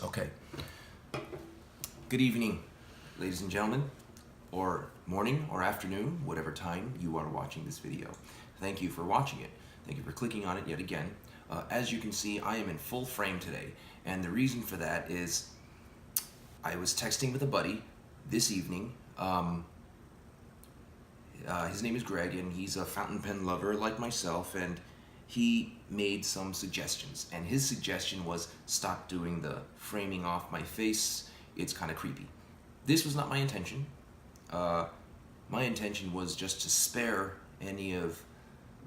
Okay. Good evening, ladies and gentlemen, or morning or afternoon, whatever time you are watching this video. Thank you for watching it. Thank you for clicking on it yet again. As you can see, I am in full frame today, and the reason for that is I was texting with a buddy this evening. His name is Greg, and he's a fountain pen lover like myself, and he made some suggestions. And his suggestion was stop doing the framing off my face. It's kind of creepy. This was not my intention. My intention was just to spare any of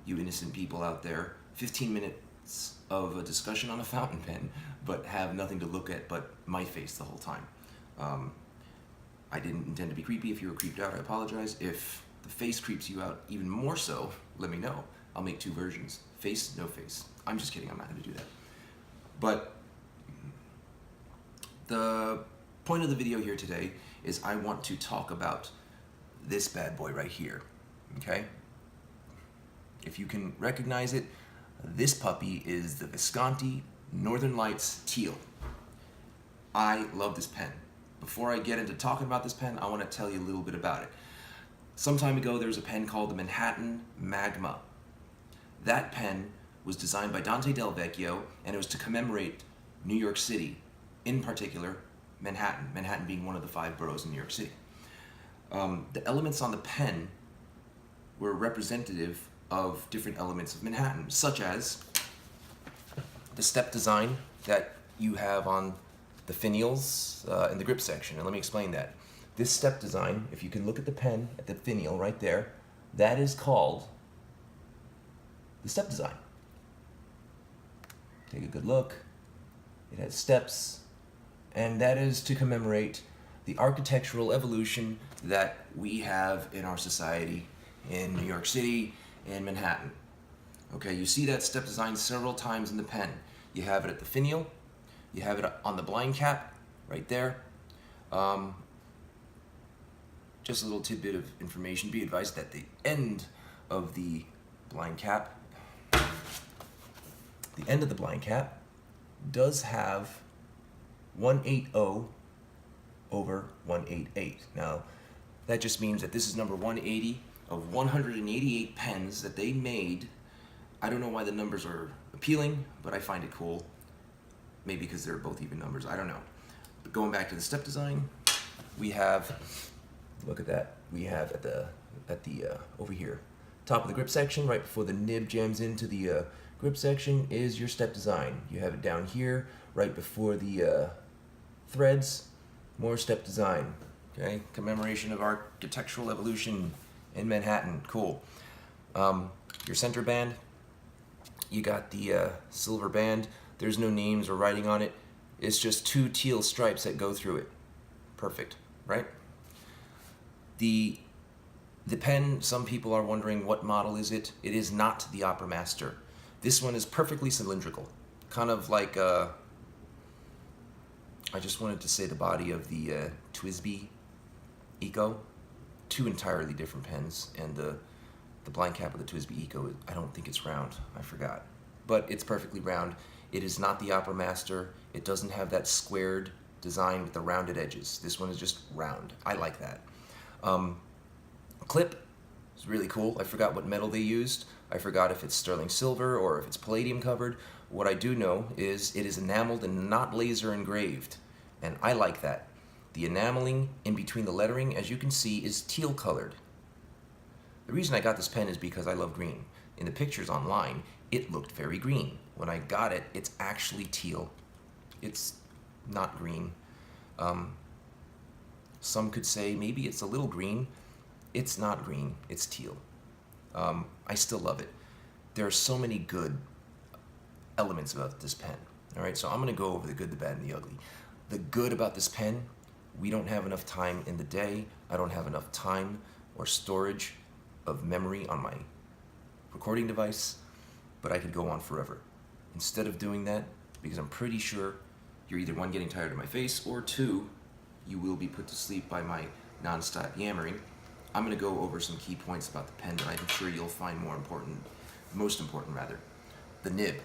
you innocent people out there 15 minutes of a discussion on a fountain pen, but have nothing to look at but my face the whole time. I didn't intend to be creepy. If you were creeped out, I apologize. If the face creeps you out even more so, let me know. I'll make two versions. Face, no face. I'm just kidding, I'm not going to do that. But the point of the video here today is I want to talk about this bad boy right here, okay? If you can recognize it, this puppy is the Visconti Northern Lights Teal. I love this pen. Before I get into talking about this pen, I want to tell you a little bit about it. Some time ago, there was a pen called the Manhattan Magma. That pen was designed by Dante Del Vecchio, and it was to commemorate New York City, in particular Manhattan, Manhattan being one of the 5 boroughs in New York City. The elements on the pen were representative of different elements of Manhattan, such as the step design that you have on the finials in the grip section. And let me explain that. This step design, if you can look at the pen, at the finial right there, that is called the step design. Take a good look. It has steps, and that is to commemorate the architectural evolution that we have in our society in New York City and Manhattan. Okay, you see that step design several times in the pen. You have it at the finial, you have it on the blind cap right there. Just a little tidbit of information. Be advised that the end of the blind cap, does have 180 over 188. Now, that just means that this is number 180 of 188 pens that they made. I don't know why the numbers are appealing, but I find it cool. Maybe because they're both even numbers, I don't know. But going back to the step design, we have, look at that, we have at the over here, top of the grip section, right before the nib jams into the grip section, is your step design. You have it down here, right before the threads, more step design. Okay, commemoration of architectural evolution in Manhattan, cool. Your center band, you got the silver band. There's no names or writing on it. It's just 2 teal stripes that go through it. Perfect, right? The pen, some people are wondering what model is it. It is not the Opera Master. This one is perfectly cylindrical, kind of like I just wanted to say the body of the TWSBI Eco. 2 entirely different pens, and the blind cap of the TWSBI Eco, I don't think it's round. I forgot, but it's perfectly round. It is not the Opera Master. It doesn't have that squared design with the rounded edges. This one is just round. I like that. Clip is really cool. I forgot what metal they used. I forgot if it's sterling silver or if it's palladium covered. What I do know is it is enameled and not laser engraved, and I like that. The enameling in between the lettering, as you can see, is teal colored. The reason I got this pen is because I love green. In the pictures online, it looked very green. When I got it, it's actually teal. It's not green. Some could say maybe it's a little green. It's not green, it's teal. I still love it. There are so many good elements about this pen. All right, so I'm gonna go over the good, the bad, and the ugly. The good about this pen, we don't have enough time in the day. I don't have enough time or storage of memory on my recording device, but I could go on forever. Instead of doing that, because I'm pretty sure you're either 1, getting tired of my face, or 2, you will be put to sleep by my non-stop yammering, I'm gonna go over some key points about the pen that I'm sure you'll find most important rather. The nib.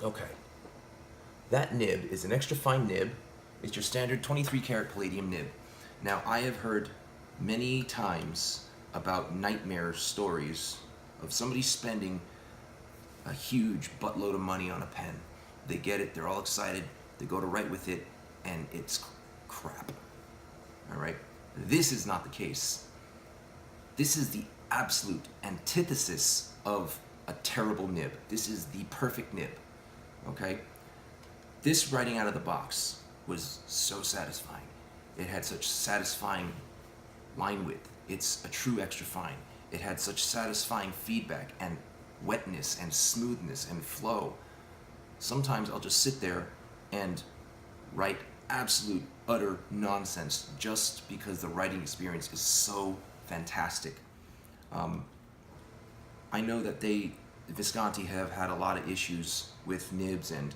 Okay. That nib is an extra fine nib. It's your standard 23 karat palladium nib. Now, I have heard many times about nightmare stories of somebody spending a huge buttload of money on a pen. They get it, they're all excited, they go to write with it, and it's crap. All right? This is not the case. This is the absolute antithesis of a terrible nib. This is the perfect nib. Okay? This writing out of the box was so satisfying. It had such satisfying line width. It's a true extra fine. It had such satisfying feedback and wetness and smoothness and flow. Sometimes I'll just sit there and write absolute utter nonsense just because the writing experience is so fantastic. I know that Visconti have had a lot of issues with nibs and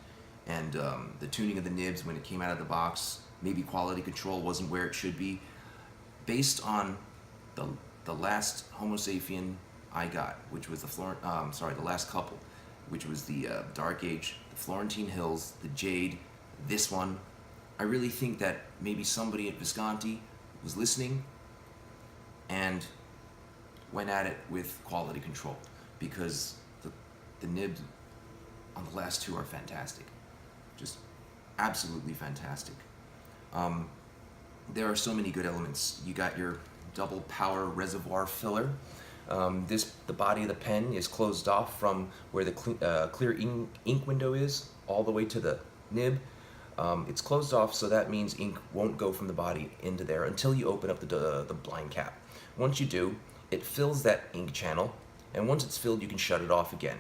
the tuning of the nibs when it came out of the box. Maybe quality control wasn't where it should be. Based on the last Homo sapien I got, which was the last couple, which was the Dark Age, the Florentine Hills, the Jade, this one. I really think that maybe somebody at Visconti was listening and went at it with quality control, because the nibs on the last two are fantastic, just absolutely fantastic. There are so many good elements. You got your double power reservoir filler. The body of the pen is closed off from where the clear ink window is all the way to the nib. It's closed off, so that means ink won't go from the body into there until you open up the blind cap. Once you do, it fills that ink channel, and once it's filled, you can shut it off again.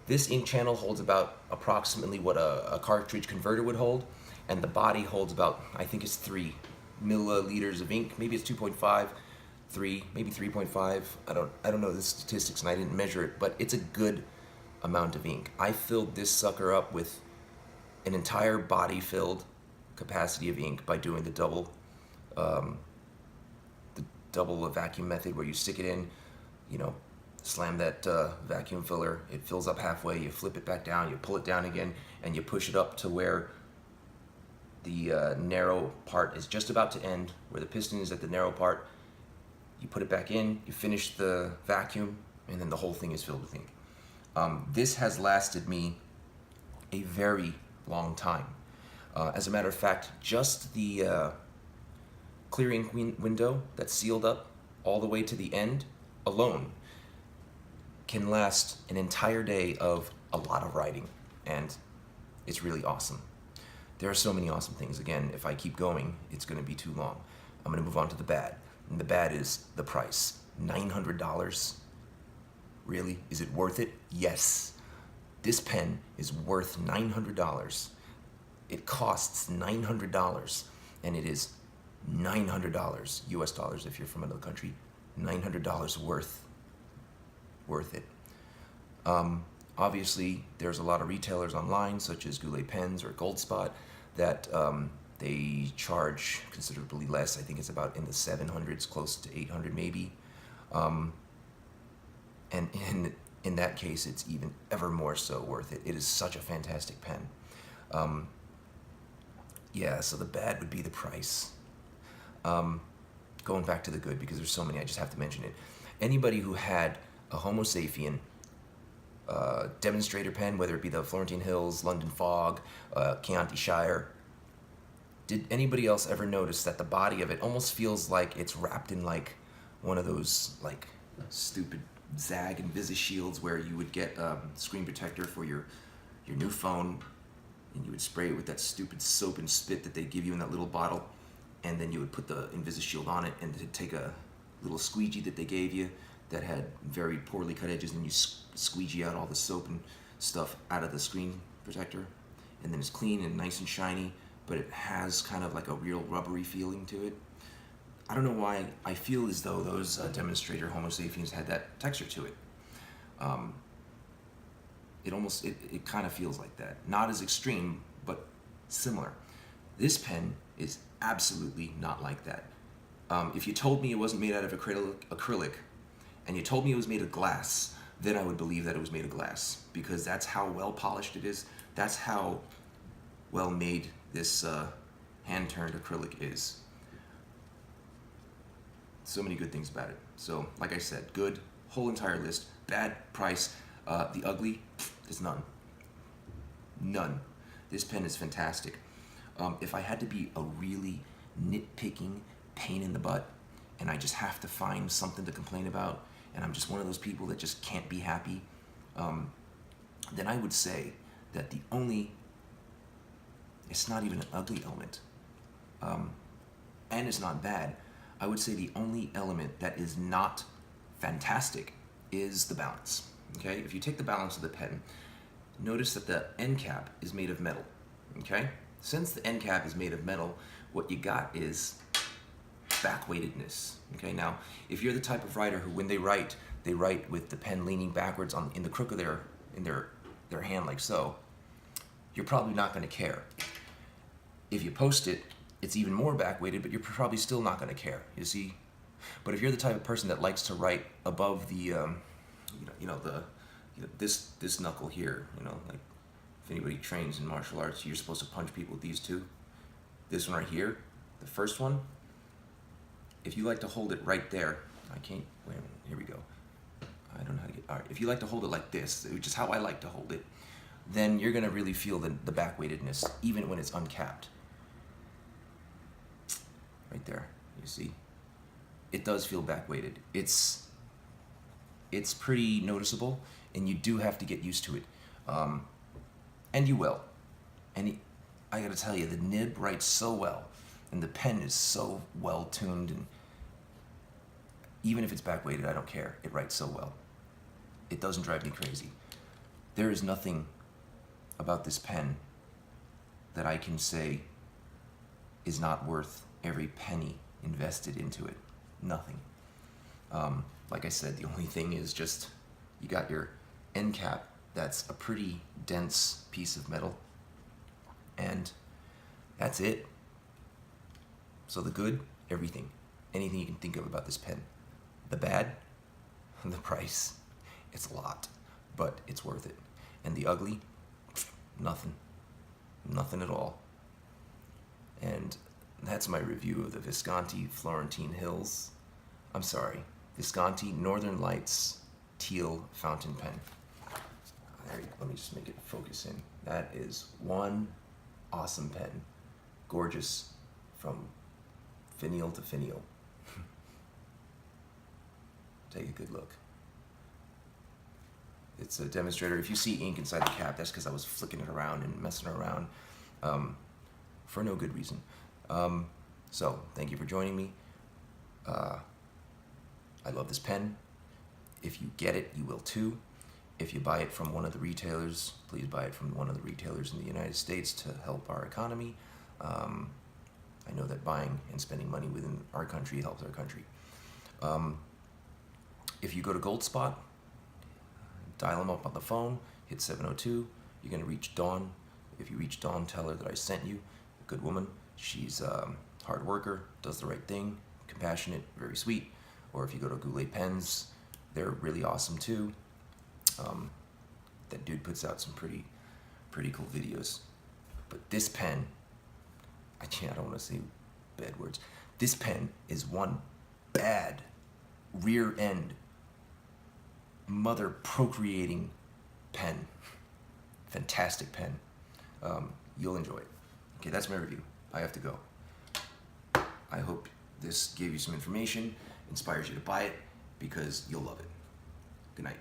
This ink channel holds about approximately what a cartridge converter would hold, and the body holds about, I think it's 3 milliliters of ink. Maybe it's 2.5, 3, maybe 3.5. I don't know the statistics, and I didn't measure it, but it's a good amount of ink. I filled this sucker up with an entire body filled capacity of ink by doing the double vacuum method, where you stick it in, slam that vacuum filler, it fills up halfway, you flip it back down, you pull it down again, and you push it up to where the narrow part is just about to end, where the piston is at the narrow part. You put it back in, you finish the vacuum, and then the whole thing is filled with ink. This has lasted me a very long time. As a matter of fact, just the clear ink window that's sealed up all the way to the end alone can last an entire day of a lot of writing, and it's really awesome. There are so many awesome things. Again, if I keep going, it's going to be too long. I'm going to move on to the bad. And the bad is the price. $900? Really? Is it worth it? Yes. This pen is worth $900. It costs $900, and it is $900 US dollars if you're from another country. $900 worth it. Obviously, there's a lot of retailers online, such as Goulet Pens or Goldspot, that they charge considerably less. I think it's about in the 700s, close to 800 maybe. And in that case, it's even ever more so worth it. It is such a fantastic pen. Yeah, so the bad would be the price. Going back to the good, because there's so many, I just have to mention it. Anybody who had a Homo sapien demonstrator pen, whether it be the Florentine Hills, London Fog, Chianti Shire, did anybody else ever notice that the body of it almost feels like it's wrapped in like one of those like stupid Zag and Visishields where you would get a screen protector for your new phone, and you would spray it with that stupid soap and spit that they give you in that little bottle, and then you would put the Invisishield on it, and it'd take a little squeegee that they gave you that had very poorly cut edges, and you squeegee out all the soap and stuff out of the screen protector, and then it's clean and nice and shiny, but it has kind of like a real rubbery feeling to it. I don't know why I feel as though those demonstrator Homo sapiens had that texture to it. It kind of feels like that. Not as extreme, but similar. This pen is absolutely not like that. If you told me it wasn't made out of acrylic, and you told me it was made of glass, then I would believe that it was made of glass, because that's how well polished it is. That's how well made this hand-turned acrylic is. So many good things about it. So, like I said, good, whole entire list. Bad, price. The ugly, is none. None. This pen is fantastic. If I had to be a really nitpicking pain in the butt, and I just have to find something to complain about, and I'm just one of those people that just can't be happy, then I would say that the only, it's not even an ugly element, and it's not bad. I would say the only element that is not fantastic is the balance. Okay, if you take the balance of the pen, notice that the end cap is made of metal. Okay, since the end cap is made of metal, what you got is back-weightedness. Okay, now if you're the type of writer who, when they write with the pen leaning backwards in the crook of their hand like so, you're probably not going to care. If you post it, it's even more back-weighted, but you're probably still not going to care. You see, but if you're the type of person that likes to write above the, this knuckle here, like if anybody trains in martial arts, you're supposed to punch people with these two. This one right here, the first one. If you like to hold it right there, I can't. Wait a minute. Here we go. I don't know how to get. All right. If you like to hold it like this, which is how I like to hold it, then you're gonna really feel the back-weightedness, even when it's uncapped. Right there, you see, it does feel back-weighted. It's pretty noticeable, and you do have to get used to it, and you will. And I gotta tell you, the nib writes so well, and the pen is so well tuned, and even if it's back-weighted, I don't care. It writes so well. It doesn't drive me crazy. There is nothing about this pen that I can say is not worth every penny invested into it. Nothing. Like I said, the only thing is just you got your end cap. That's a pretty dense piece of metal, and that's it. So the good, everything, anything you can think of about this pen. The bad, the price. It's a lot, but it's worth it. And the ugly, nothing. Nothing at all. And that's my review of the Visconti Florentine Hills. I'm sorry, Visconti Northern Lights Teal Fountain Pen. There you go. Let me just make it focus in. That is one awesome pen. Gorgeous from finial to finial. Take a good look. It's a demonstrator. If you see ink inside the cap, that's because I was flicking it around and messing around for no good reason. So, thank you for joining me. I love this pen. If you get it, you will too. If you buy it from one of the retailers, please buy it from one of the retailers in the United States to help our economy. I know that buying and spending money within our country helps our country. If you go to Gold Spot, dial them up on the phone, hit 702, you're going to reach Dawn. If you reach Dawn, tell her that I sent you. A good woman. She's a hard worker, does the right thing, compassionate, very sweet. Or if you go to Goulet Pens, they're really awesome too. That dude puts out some pretty cool videos. But this pen, I don't want to say bad words. This pen is one bad rear end mother procreating pen. Fantastic pen. You'll enjoy it. Okay, that's my review. I have to go. I hope this gave you some information, inspires you to buy it, because you'll love it. Good night.